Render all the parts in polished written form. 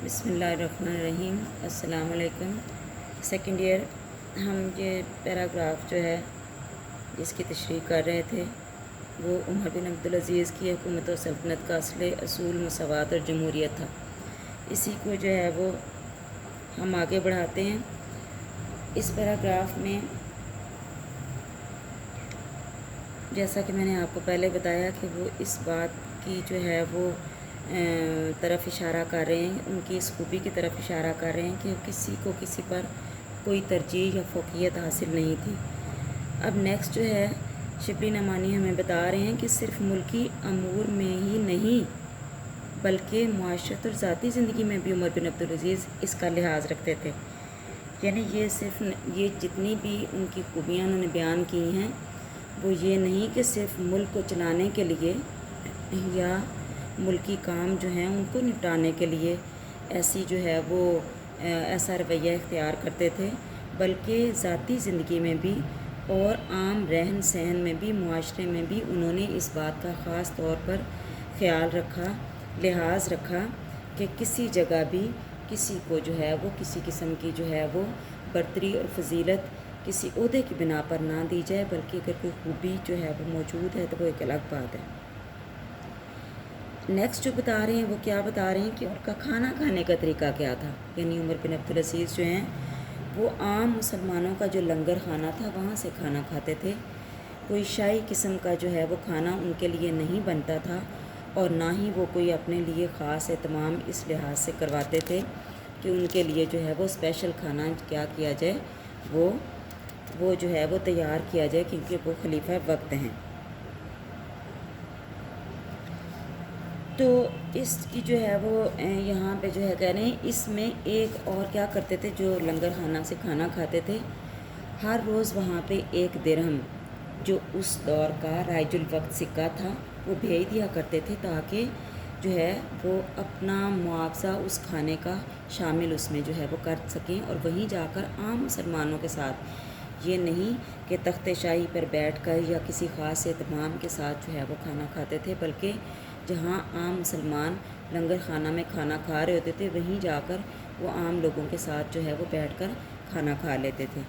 بسم اللہ الرحمن الرحیم۔ السلام علیکم۔ سیکنڈ ایئر ہم یہ پیراگراف جو ہے جس کی تشریح کر رہے تھے وہ عمر بن عبدالعزیز کی حکومت و سلطنت کا اصول مساوات اور جمہوریت تھا۔ اسی کو جو ہے وہ ہم آگے بڑھاتے ہیں۔ اس پیراگراف میں جیسا کہ میں نے آپ کو پہلے بتایا کہ وہ اس بات کی جو ہے وہ طرف اشارہ کر رہے ہیں، ان کی اس خوبی کی طرف اشارہ کر رہے ہیں کہ کسی کو کسی پر کوئی ترجیح یا فوقیت حاصل نہیں تھی۔ اب نیکسٹ جو ہے شبلی نعمانی ہمیں بتا رہے ہیں کہ صرف ملکی امور میں ہی نہیں بلکہ معاشرت اور ذاتی زندگی میں بھی عمر بن عبدالعزیز اس کا لحاظ رکھتے تھے۔ یعنی یہ جتنی بھی ان کی خوبیاں انہوں نے بیان کی ہیں وہ یہ نہیں کہ صرف ملک کو چلانے کے لیے یا ملکی کام جو ہیں ان کو نپٹانے کے لیے ایسا رویہ اختیار کرتے تھے، بلکہ ذاتی زندگی میں بھی اور عام رہن سہن میں بھی، معاشرے میں بھی انہوں نے اس بات کا خاص طور پر خیال رکھا، لحاظ رکھا کہ کسی جگہ بھی کسی کو جو ہے وہ کسی قسم کی جو ہے وہ برتری اور فضیلت کسی عہدے کی بنا پر نہ دی جائے، بلکہ اگر کوئی خوبی جو ہے وہ موجود ہے تو وہ ایک الگ بات ہے۔ نیکسٹ جو بتا رہے ہیں وہ کیا بتا رہے ہیں کہ ان کا کھانا کھانے کا طریقہ کیا تھا۔ یعنی عمر بن عبدالعزیز جو ہیں وہ عام مسلمانوں کا جو لنگر خانہ تھا وہاں سے کھانا کھاتے تھے۔ کوئی شاہی قسم کا جو ہے وہ کھانا ان کے لیے نہیں بنتا تھا، اور نہ ہی وہ کوئی اپنے لیے خاص اہتمام اس لحاظ سے کرواتے تھے کہ ان کے لیے جو ہے وہ اسپیشل کھانا کیا کیا جائے، وہ جو ہے وہ تیار کیا جائے، کیونکہ وہ خلیفہ وقت ہیں۔ تو اس کی جو ہے وہ یہاں پہ جو ہے کہہ رہے ہیں اس میں ایک اور کیا کرتے تھے، جو لنگر خانہ سے کھانا کھاتے تھے، ہر روز وہاں پہ 1 درہم جو اس دور کا رائج الوقت سکہ تھا وہ بھیج دیا کرتے تھے، تاکہ جو ہے وہ اپنا معاوضہ اس کھانے کا شامل اس میں جو ہے وہ کر سکیں، اور وہیں جا کر عام مسلمانوں کے ساتھ، یہ نہیں کہ تخت شاہی پر بیٹھ کر یا کسی خاص اہتمام کے ساتھ جو ہے وہ کھانا کھاتے تھے، بلکہ جہاں عام مسلمان لنگر خانہ میں کھانا کھا رہے ہوتے تھے وہیں جا کر وہ عام لوگوں کے ساتھ جو ہے وہ بیٹھ کر کھانا کھا لیتے تھے۔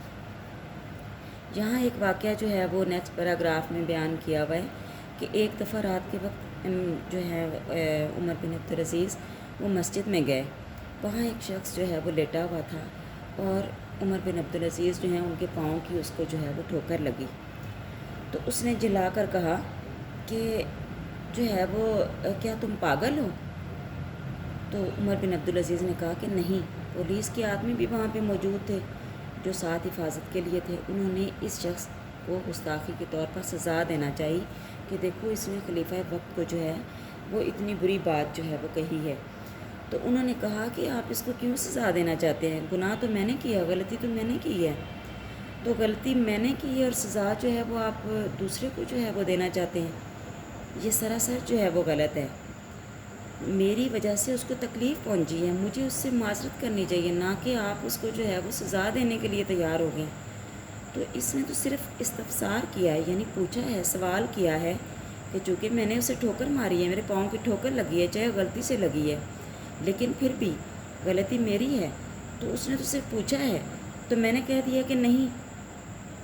یہاں ایک واقعہ جو ہے وہ نیکسٹ پیراگراف میں بیان کیا ہوا ہے کہ ایک دفعہ رات کے وقت جو ہے عمر بن عبدالعزیز وہ مسجد میں گئے، وہاں ایک شخص جو ہے وہ لیٹا ہوا تھا، اور عمر بن عبدالعزیز جو ہیں ان کے پاؤں کی اس کو جو ہے وہ ٹھوکر لگی، تو اس نے جلا کر کہا کہ جو ہے وہ کیا تم پاگل ہو؟ تو عمر بن عبدالعزیز نے کہا کہ نہیں، پولیس کے آدمی بھی وہاں پہ موجود تھے جو ساتھ حفاظت کے لیے تھے، انہوں نے اس شخص کو گستاخی کے طور پر سزا دینا چاہیے کہ دیکھو اس نے خلیفہ وقت کو جو ہے وہ اتنی بری بات جو ہے وہ کہی ہے۔ تو انہوں نے کہا کہ آپ اس کو کیوں سزا دینا چاہتے ہیں؟ گناہ تو میں نے کیا، غلطی تو میں نے کی ہے، تو غلطی میں نے کی ہے اور سزا جو ہے وہ آپ دوسرے کو جو ہے وہ دینا چاہتے ہیں، یہ سراسر جو ہے وہ غلط ہے۔ میری وجہ سے اس کو تکلیف پہنچی ہے، مجھے اس سے معذرت کرنی چاہیے، نہ کہ آپ اس کو جو ہے وہ سزا دینے کے لیے تیار ہو گئے۔ تو اس نے تو صرف استفسار کیا ہے، یعنی پوچھا ہے، سوال کیا ہے کہ چونکہ میں نے اسے ٹھوکر ماری ہے، میرے پاؤں کی ٹھوکر لگی ہے، چاہے غلطی سے لگی ہے، لیکن پھر بھی غلطی میری ہے، تو اس نے تو صرف پوچھا ہے، تو میں نے کہہ دیا کہ نہیں،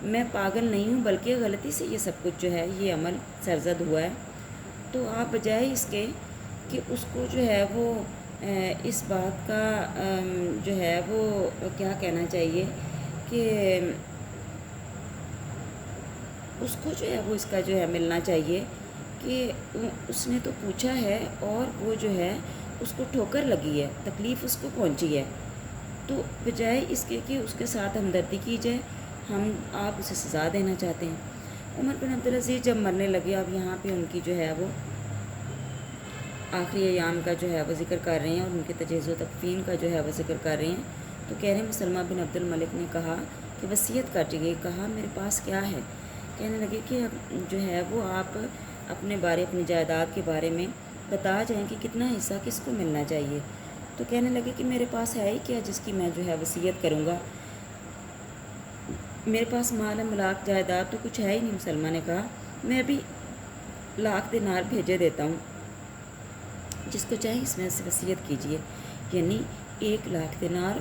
میں پاگل نہیں ہوں، بلکہ غلطی سے یہ سب کچھ جو ہے یہ عمل سرزد ہوا ہے۔ تو آپ بجائے اس کے کہ اس کو جو ہے وہ اس بات کا جو ہے وہ کیا کہنا چاہیے کہ اس کو جو ہے وہ اس کا جو ہے ملنا چاہیے کہ اس نے تو پوچھا ہے اور وہ جو ہے اس کو ٹھوکر لگی ہے، تکلیف اس کو پہنچی ہے، تو بجائے اس کے کہ اس کے ساتھ ہمدردی کی جائے، آپ اسے سزا دینا چاہتے ہیں۔ عمر بن عبدالعزیز جب مرنے لگے، اب یہاں پہ ان کی جو ہے وہ آخری ایام کا جو ہے وہ ذکر کر رہے ہیں، اور ان کے تجہیز و تکفین کا جو ہے وہ ذکر کر رہے ہیں، تو کہہ رہے ہیں مسلمہ بن عبد الملک نے کہا کہ وصیت کاٹیے، کہا میرے پاس کیا ہے؟ کہنے لگے کہ جو ہے وہ آپ اپنے بارے، اپنی جائیداد کے بارے میں بتا جائیں کہ کتنا حصہ کس کو ملنا چاہیے۔ تو کہنے لگے کہ میرے پاس ہے ہی کیا جس کی میں جو ہے وصیت کروں گا، میرے پاس مال املاک جائیداد تو کچھ ہے ہی نہیں۔ مسلمہ نے کہا میں ابھی 1,00,000 دینار بھیجے دیتا ہوں، جس کو چاہے اس میں سے وصیت کیجیے۔ یعنی 1,00,000 دینار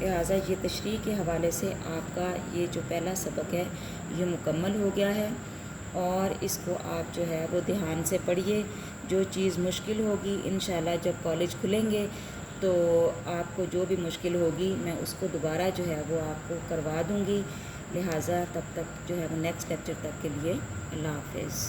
لہٰذا یہ تشریح کے حوالے سے آپ کا یہ جو پہلا سبق ہے یہ مکمل ہو گیا ہے، اور اس کو آپ جو ہے وہ دھیان سے پڑھیے۔ جو چیز مشکل ہوگی انشاءاللہ جب کالج کھلیں گے تو آپ کو جو بھی مشکل ہوگی میں اس کو دوبارہ جو ہے وہ آپ کو کروا دوں گی۔ لہٰذا تب تک جو ہے وہ نیکسٹ لیکچر تک کے لیے اللہ حافظ۔